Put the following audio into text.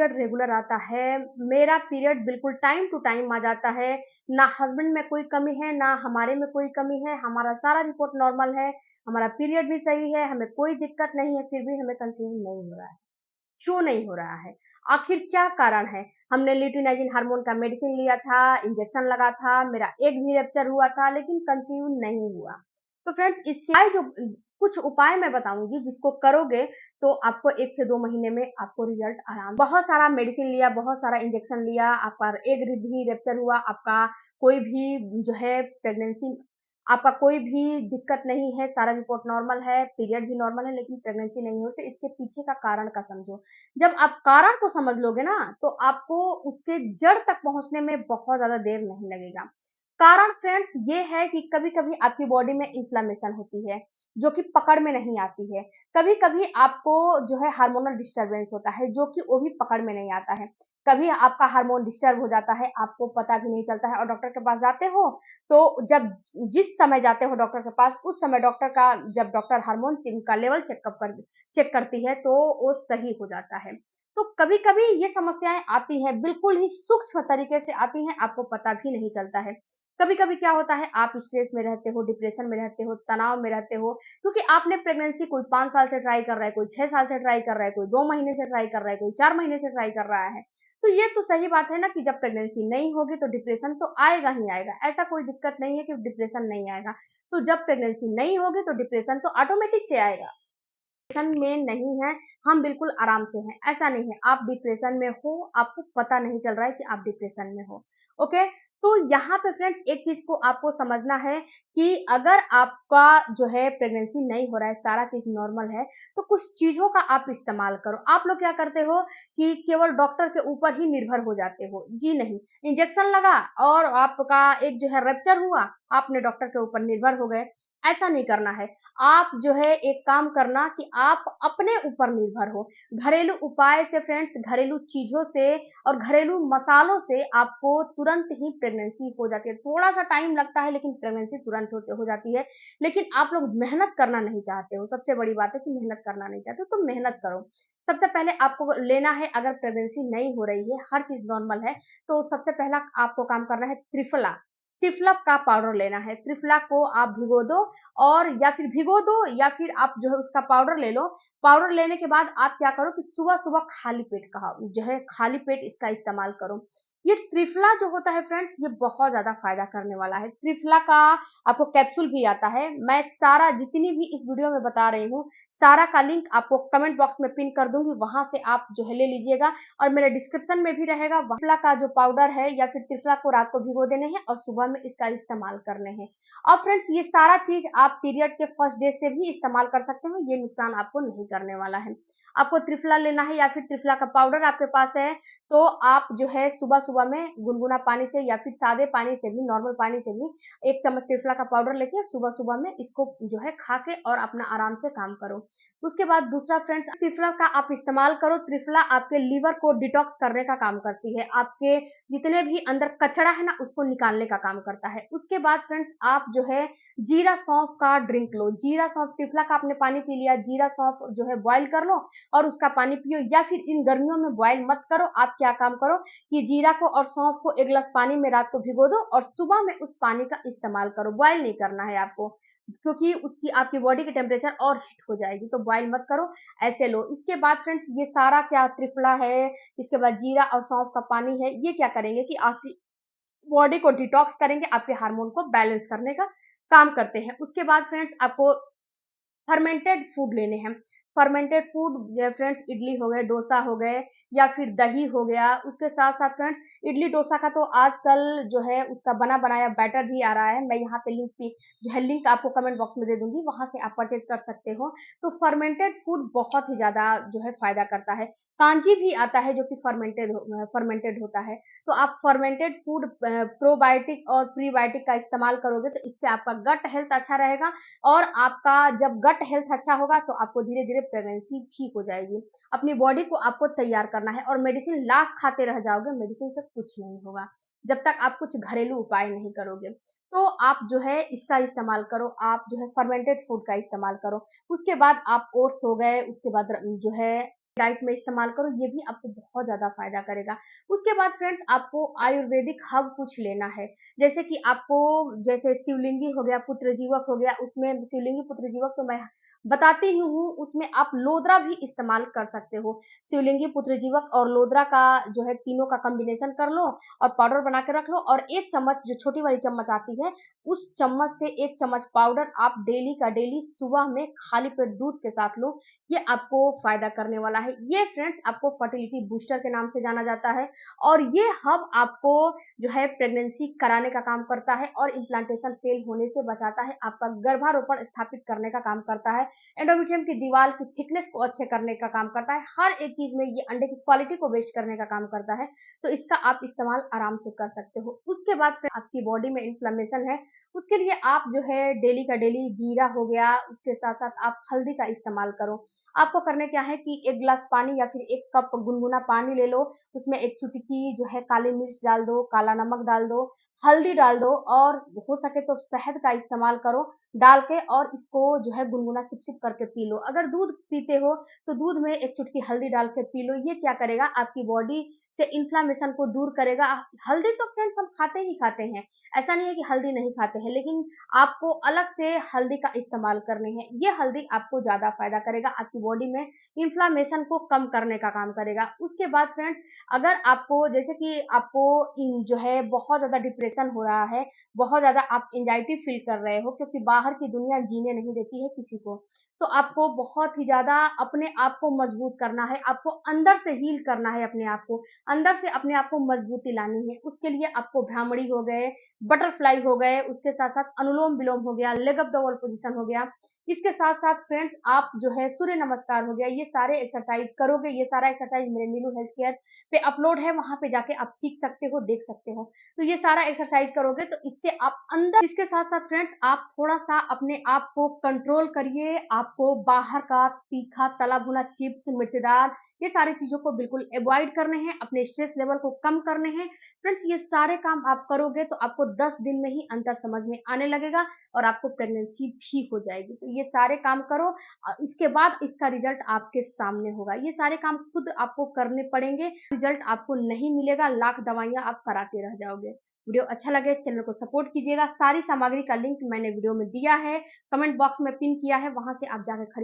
Period regular आता है, मेरा पीरियड बिल्कुल टाइम टू टाइम आ जाता है, ना हस्बैंड में कोई कमी है, ना हमारे में कोई कमी है, हमारा सारा रिपोर्ट नॉर्मल है, हमारा पीरियड भी सही है, हमें कोई दिक्कत नहीं है, फिर भी हमें कंसीव नहीं हो रहा है। क्यों नहीं हो रहा है? आखिर क्या कारण है? हमने ल्यूटिनाइजिन हार्मोन का मेडिसिन लिया था, इंजेक्शन लगा था, मेरा एग भी रप्चर हुआ था, लेकिन कंसीव नहीं हुआ। तो फ्रेंड्स, इसके जो कुछ उपाय मैं बताऊंगी, जिसको करोगे तो आपको 1 से 2 महीने में आपको रिजल्ट आराम। बहुत सारा मेडिसिन लिया, बहुत सारा इंजेक्शन लिया, आपका एग भी रप्चर हुआ, आपका कोई भी जो है प्रेगनेंसी, आपका कोई भी दिक्कत नहीं है, सारा रिपोर्ट नॉर्मल है, पीरियड भी नॉर्मल है, लेकिन प्रेगनेंसी नहीं हो, तो इसके पीछे का कारण का समझो। जब आप कारण को समझ लोगे ना, तो आपको उसके जड़ तक पहुंचने में बहुत ज्यादा देर नहीं लगेगा। कारण फ्रेंड्स ये है कि कभी कभी आपकी बॉडी में इन्फ्लामेशन होती है, जो कि पकड़ में नहीं आती है। कभी कभी आपको जो है हार्मोनल डिस्टरबेंस होता है, जो कि वो भी पकड़ में नहीं आता है। कभी आपका हार्मोन डिस्टर्ब हो जाता है, आपको पता भी नहीं चलता है, और डॉक्टर के पास जाते हो, तो जब जिस समय जाते हो डॉक्टर के पास, उस समय डॉक्टर का, जब डॉक्टर हार्मोन का लेवल चेक करती है, तो वो सही हो जाता है। तो कभी कभी ये समस्याएं आती हैं, बिल्कुल ही सूक्ष्म तरीके से आती हैं, आपको पता भी नहीं चलता है। कभी कभी क्या होता है, आप स्ट्रेस में रहते हो, डिप्रेशन में रहते हो, तनाव में रहते हो, क्योंकि आपने प्रेगनेंसी कोई 5 साल से ट्राई कर रहा है, कोई 6 साल से ट्राई कर रहा है, कोई 2 महीने से ट्राई कर रहा है, कोई 4 महीने से ट्राई कर रहा है। तो ये तो सही बात है ना कि जब प्रेगनेंसी नहीं होगी तो डिप्रेशन तो आएगा ही आएगा। ऐसा कोई दिक्कत नहीं है कि डिप्रेशन नहीं आएगा। तो जब प्रेगनेंसी नहीं होगी तो डिप्रेशन तो ऑटोमेटिक से आएगा। डिप्रेशन में नहीं है, हम बिल्कुल आराम से हैं, ऐसा नहीं है। आप डिप्रेशन में हो, आपको पता नहीं चल रहा है कि आप डिप्रेशन में हो। ओके, तो यहाँ पे फ्रेंड्स एक चीज को आपको समझना है कि अगर आपका जो है प्रेगनेंसी नहीं हो रहा है, सारा चीज नॉर्मल है, तो कुछ चीजों का आप इस्तेमाल करो। आप लोग क्या करते हो कि केवल डॉक्टर के ऊपर ही निर्भर हो जाते हो। जी नहीं, इंजेक्शन लगा और आपका एक जो है रप्चर हुआ, आपने डॉक्टर के ऊपर निर्भर हो गए, ऐसा नहीं करना है। आप जो है एक काम करना कि आप अपने ऊपर निर्भर हो। घरेलू उपाय से फ्रेंड्स, घरेलू चीजों से और घरेलू मसालों से आपको तुरंत ही प्रेगनेंसी हो जाती है। थोड़ा सा टाइम लगता है, लेकिन प्रेगनेंसी तुरंत हो जाती है। लेकिन आप लोग मेहनत करना नहीं चाहते हो। सबसे बड़ी बात है कि मेहनत करना नहीं चाहते हो, तो मेहनत करो। सबसे पहले आपको लेना है, अगर प्रेगनेंसी नहीं हो रही है, हर चीज नॉर्मल है, तो सबसे पहला आपको काम करना है त्रिफला। त्रिफला का पाउडर लेना है। त्रिफला को आप भिगो दो, और या फिर भिगो दो, या फिर आप जो है उसका पाउडर ले लो। पाउडर लेने के बाद आप क्या करो कि सुबह सुबह खाली पेट का जो है खाली पेट इसका इस्तेमाल करो। ये त्रिफला जो होता है फ्रेंड्स, ये बहुत ज्यादा फायदा करने वाला है। त्रिफला का आपको कैप्सूल भी आता है। मैं सारा जितनी भी इस वीडियो में बता रही हूँ, सारा का लिंक आपको कमेंट बॉक्स में पिन कर दूंगी, वहां से आप जो है ले लीजिएगा, और मेरे डिस्क्रिप्शन में भी रहेगा। त्रिफला का जो पाउडर है, या फिर त्रिफला को रात को भिगो देने हैं और सुबह में इसका इस्तेमाल करने हैं। और फ्रेंड्स, ये सारा चीज आप पीरियड के फर्स्ट डे से भी इस्तेमाल कर सकते हो, ये नुकसान आपको नहीं करने वाला है। आपको त्रिफला लेना है, या फिर त्रिफला का पाउडर आपके पास है, तो आप जो है सुबह सुबह में गुनगुना पानी से, या फिर सादे पानी से भी, नॉर्मल पानी से भी 1 चम्मच त्रिफला का पाउडर लेके सुबह सुबह में इसको जो है खा के और अपना आराम से काम करो। उसके बाद दूसरा फ्रेंड्स, त्रिफला का आप इस्तेमाल करो। त्रिफला आपके लीवर को डिटॉक्स करने का काम करती है, आपके जितने भी अंदर कचरा है ना, उसको निकालने का काम करता है। उसके बाद फ्रेंड्स, आप जो है जीरा सौंफ का ड्रिंक लो। जीरा सौंफ, त्रिफला का आपने पानी पी लिया, जीरा सौंफ जो है बॉईल कर लो और उसका पानी पियो, या फिर इन गर्मियों में बॉईल मत करो। आप क्या काम करो कि जीरा को और सौंफ को 1 गिलास पानी में रात को भिगो दो, और सुबह में उस पानी का इस्तेमाल करो। बॉईल नहीं करना है आपको, क्योंकि उसकी आपकी बॉडी की टेम्परेचर और हीट हो जाएगी, तो बॉईल मत करो, ऐसे लो। इसके बाद फ्रेंड्स, ये सारा क्या त्रिफला है, इसके बाद जीरा और सौंफ का पानी है, ये क्या करेंगे कि आपकी बॉडी को डिटॉक्स करेंगे, आपके हार्मोन को बैलेंस करने का काम करते हैं। उसके बाद फ्रेंड्स, आपको फर्मेंटेड फूड लेने हैं। फर्मेंटेड फूड फ्रेंड्स, इडली हो गए, डोसा हो गए, या फिर दही हो गया। उसके साथ साथ फ्रेंड्स, इडली डोसा का तो आजकल जो है उसका बना बनाया बैटर भी आ रहा है। मैं यहाँ पे लिंक आपको कमेंट बॉक्स में दे दूंगी, वहां से आप परचेज कर सकते हो। तो फर्मेंटेड फूड बहुत ही ज्यादा जो है फायदा करता है। कांजी भी आता है, जो कि फर्मेंटेड होता है। तो आप फर्मेंटेड फूड, प्रोबायोटिक और प्रीबायोटिक का इस्तेमाल करोगे, तो इससे आपका गट हेल्थ अच्छा रहेगा, और आपका जब गट हेल्थ अच्छा होगा, तो आपको धीरे धीरे प्रेगनेंसी ठीक हो जाएगी। अपनी बॉडी को आपको तैयार करना है, और मेडिसिन लाख खाते रह जाओगे, मेडिसिन से कुछ नहीं होगा जब तक आप कुछ घरेलू उपाय नहीं करोगे। तो आप जो है इसका इस्तेमाल करो, आप जो है फर्मेंटेड फूड का इस्तेमाल करो। उसके बाद आप ओट्स हो गए, उसके बाद जो है डाइट में इस्तेमाल करो, ये भी आपको बहुत ज़्यादा फ़ायदा करेगा। उसके बाद फ्रेंड्स आपको आयुर्वेदिक हर्ब कुछ लेना है, जैसे कि आपको जैसे शिवलिंगी हो गया, पुत्रजीवक हो गया, उसमें शिवलिंगी पुत्रजीवक तो मैं बताती ही हूँ, उसमें आप लोदरा भी इस्तेमाल कर सकते हो। शिवलिंगी पुत्रजीवक और लोदरा का जो है तीनों का कॉम्बिनेशन कर लो और पाउडर बना के रख लो, और 1 चम्मच जो छोटी वाली चम्मच आती है, उस चम्मच से 1 चम्मच पाउडर आप डेली का डेली सुबह में खाली पेट दूध के साथ लो। ये आपको फ़ायदा करने वाला है। ये फ्रेंड्स आपको फर्टिलिटी बूस्टर के नाम से जाना जाता है, और ये हब आपको जो है प्रेगनेंसी कराने का काम करता है और इम्प्लांटेशन फेल होने से बचाता है, आपका गर्भारोपण स्थापित करने का काम करता है, एंडोमेट्रियम की दीवार की थिकनेस को अच्छे करने का काम करता है, हर एक चीज़ में ये अंडे की क्वालिटी को बेस्ट करने का काम करता है, तो इसका आप इस्तेमाल आराम से कर सकते हो। उसके बाद फिर आपकी बॉडी में इन्फ्लेमेशन है, उसके लिए आप जो है डेली का डेली जीरा हो गया, उसके साथ-साथ आप हल्दी का इस्तेमाल करो। आपको करने क्या है कि 1 ग्लास पानी या फिर 1 कप गुनगुना पानी ले लो, उसमें 1 चुटकी जो है काली मिर्च डाल दो, काला नमक डाल दो, हल्दी डाल दो, और हो सके तो शहद का इस्तेमाल करो, डाल के और इसको जो है गुनगुना सिप-सिप करके पी लो। अगर दूध पीते हो तो दूध में 1 चुटकी हल्दी डाल के पी लो, ये क्या करेगा आपकी बॉडी से इन्फ्लेमेशन को दूर करेगा। हल्दी तो फ्रेंड्स हम खाते ही खाते हैं, ऐसा नहीं है कि हल्दी नहीं खाते हैं, लेकिन आपको अलग से हल्दी का इस्तेमाल करनी है। ये हल्दी आपको ज़्यादा फ़ायदा करेगा, आपकी बॉडी में इन्फ्लेमेशन को कम करने का काम करेगा। उसके बाद फ्रेंड्स अगर आपको जैसे कि आपको जो है बहुत ज़्यादा डिप्रेशन हो रहा है, बहुत ज़्यादा आप एंग्जायटी फील कर रहे हो क्योंकि बाहर की दुनिया जीने नहीं देती है किसी को, तो आपको बहुत ही ज़्यादा अपने आप को मजबूत करना है, आपको अंदर से हील करना है अपने आप को, अंदर से अपने आप को मजबूती लानी है। उसके लिए आपको भ्रामरी हो गए, बटरफ्लाई हो गए, उसके साथ-साथ अनुलोम-विलोम हो गया, leg up the wall position हो गया। इसके साथ-साथ फ्रेंड्स आप जो है सूर्य नमस्कार हो गया, ये सारे एक्सरसाइज़ करोगे, ये सारा एक्सरसाइज़ मेरे नीलू हेल्थ केयर पे अपलोड है, वहाँ पे जाके आप सीख सकते हो, देख सकते हो। तो ये सारा एक्सरसाइज़ करोगे तो इससे आप अंदर, इसके साथ-साथ फ्रेंड्स आप थोड़ा-सा अपने आप को कंट्रोल करिए, आपको बाहर का तीखा, तला-भुना, चिप्स, मिर्चीदार, ये सारी चीज़ों को बिल्कुल अवॉइड करने हैं, अपने स्ट्रेस लेवल को कम करने हैं। फ्रेंड्स ये सारे काम आप करोगे तो आपको 10 दिन में ही अंतर समझ में आने लगेगा और आपको प्रेगनेंसी भी हो जाएगी। तो ये सारे काम करो, इसके बाद इसका रिजल्ट आपके सामने होगा। ये सारे काम खुद आपको करने पड़ेंगे, रिजल्ट आपको नहीं मिलेगा, लाख दवाइयाँ आप कराते रह जाओगे। वीडियो अच्छा लगे चैनल को सपोर्ट कीजिएगा। सारी सामग्री का लिंक मैंने वीडियो में दिया है, कमेंट बॉक्स में पिन किया है, वहाँ से आप जाकर खरीद